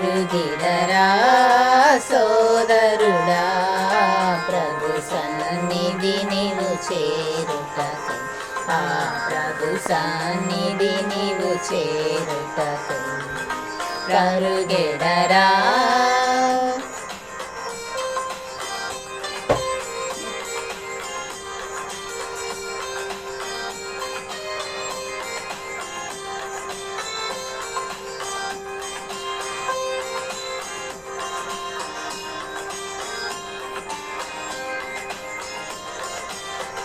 పరుగిడరా సోదరుడా ప్రభు సన్నిధి నీవు చేరుటకై ఆ ప్రభు సన్నిధి నీవు చేరుటకై పరుగిడరా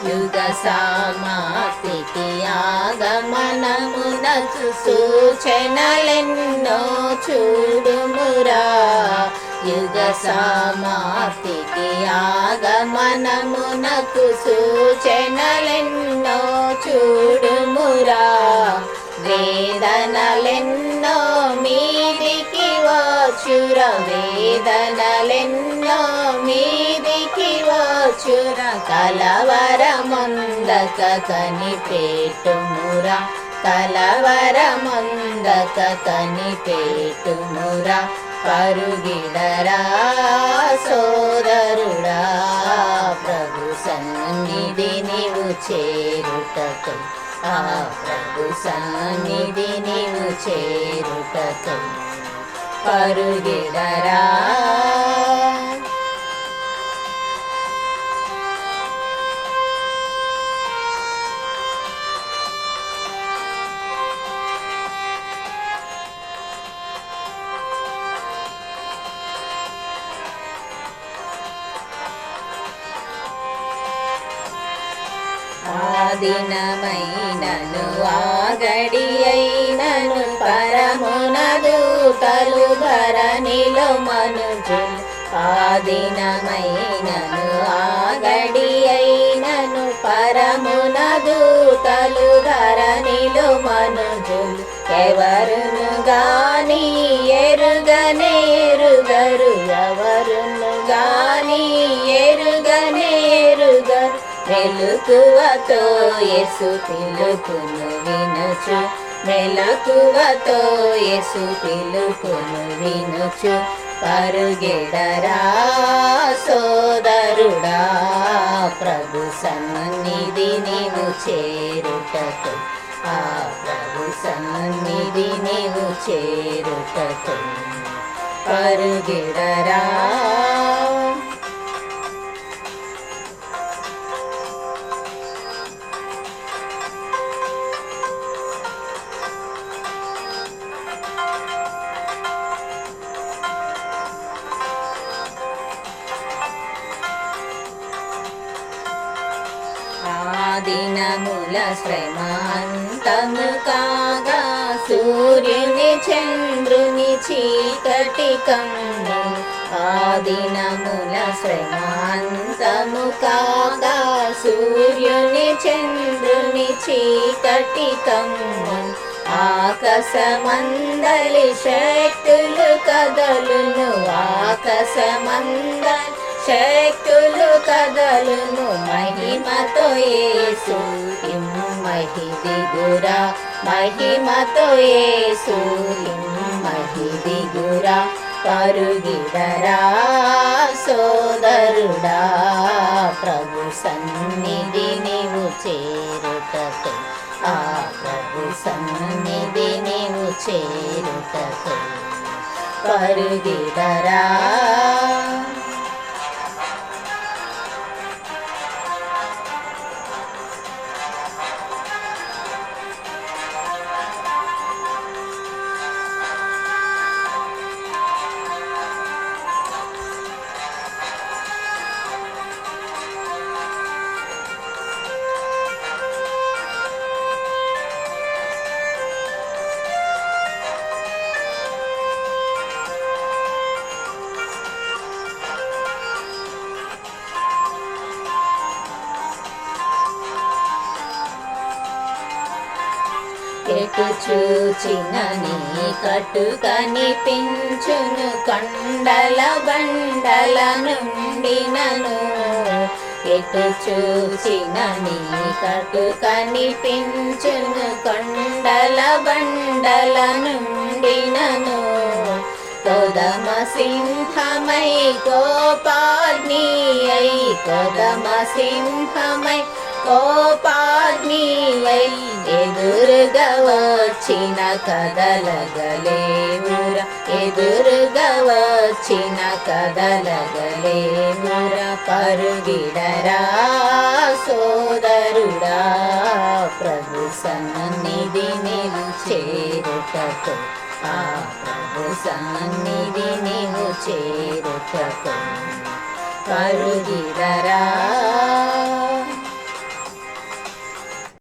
యుగ సమాప్తికి ఆగమనమునకు సూచనలెన్నో చూడుమురా యుగ సమాప్తికి ఆగమనమునకు సూచనలెన్నో చూడుమురా వేదనలెన్నో మీదికి వచ్చుర వేదనలెన్నో మీదికి వచ్చుర కలవరముందక కనిపెట్టుమురా కలవరముందక కనిపెట్టుమురా పరుగిడరా సోదరుడా ప్రభు సన్నిధి నీవు చేరుటకై ఆ ప్రభు సన్నిధి నీవు చేరుటకై పరుగిడరా దినమైనను ఆగడి అయినను పరమున దూతలు ధరణిలో మనుజులు ఆ దినమైనను ఆగడి అయినను పరమున దూతలు ధరణిలో మనుజులు ఎవరును గాని ఎరుగనేరుగరు ఎవరును గాని ఎరుగనేరుగరు మెలకువతో యేసు పిలుపును వినుచు మెలకువతో యేసు పిలుపును వినుచు పరుగెడరా సోదరుడా ప్రభు సన్నిధి నీవు చేరుటకై ఆ ప్రభు సన్నిధి నీవు చేరుటకై పరుగెడరా దినముల శ్రమాంతము కాగా సూర్యుని చంద్రుని చీకటి కమ్ము ఆ దినముల శ్రమాంతము కాగా సూర్యుని చంద్రుని చీకటి కమ్ము ఆకాశమందలి శక్తులు కదలును ఆకాశమందలి శక్తులు కదలును మహిమతో యేసు ఇమ్మహి దిగురా మహిమతో యేసు ఇమ్మహి దిగురా పరుగిడరా సోదరుడా ప్రభు సన్నిధి నీవు చేరుటకై ఆ ప్రభు సన్నిధి నీవు చేరుటకై పరుగిడరా ఎటు చూచిన నీ కటు కనిపించును కొండల బండల నుండినను ఎటు చూచిన నీ కటు కనిపించును కొండల బండల నుండినను కొదమ సింహమై కోపాగ్నియై కొదమ సింహమై కోపాగ్నివై ఎదురుగా వచ్చిన కదలగలేవురా ఎదురుగా వచ్చిన కదలగలేవురా పరుగిడరా సోదరుడా ప్రభు సన్నిధి నీవు చేరుటకు ఆ ప్రభు సన్నిధి నీవు చేరుటకు పరుగిడరా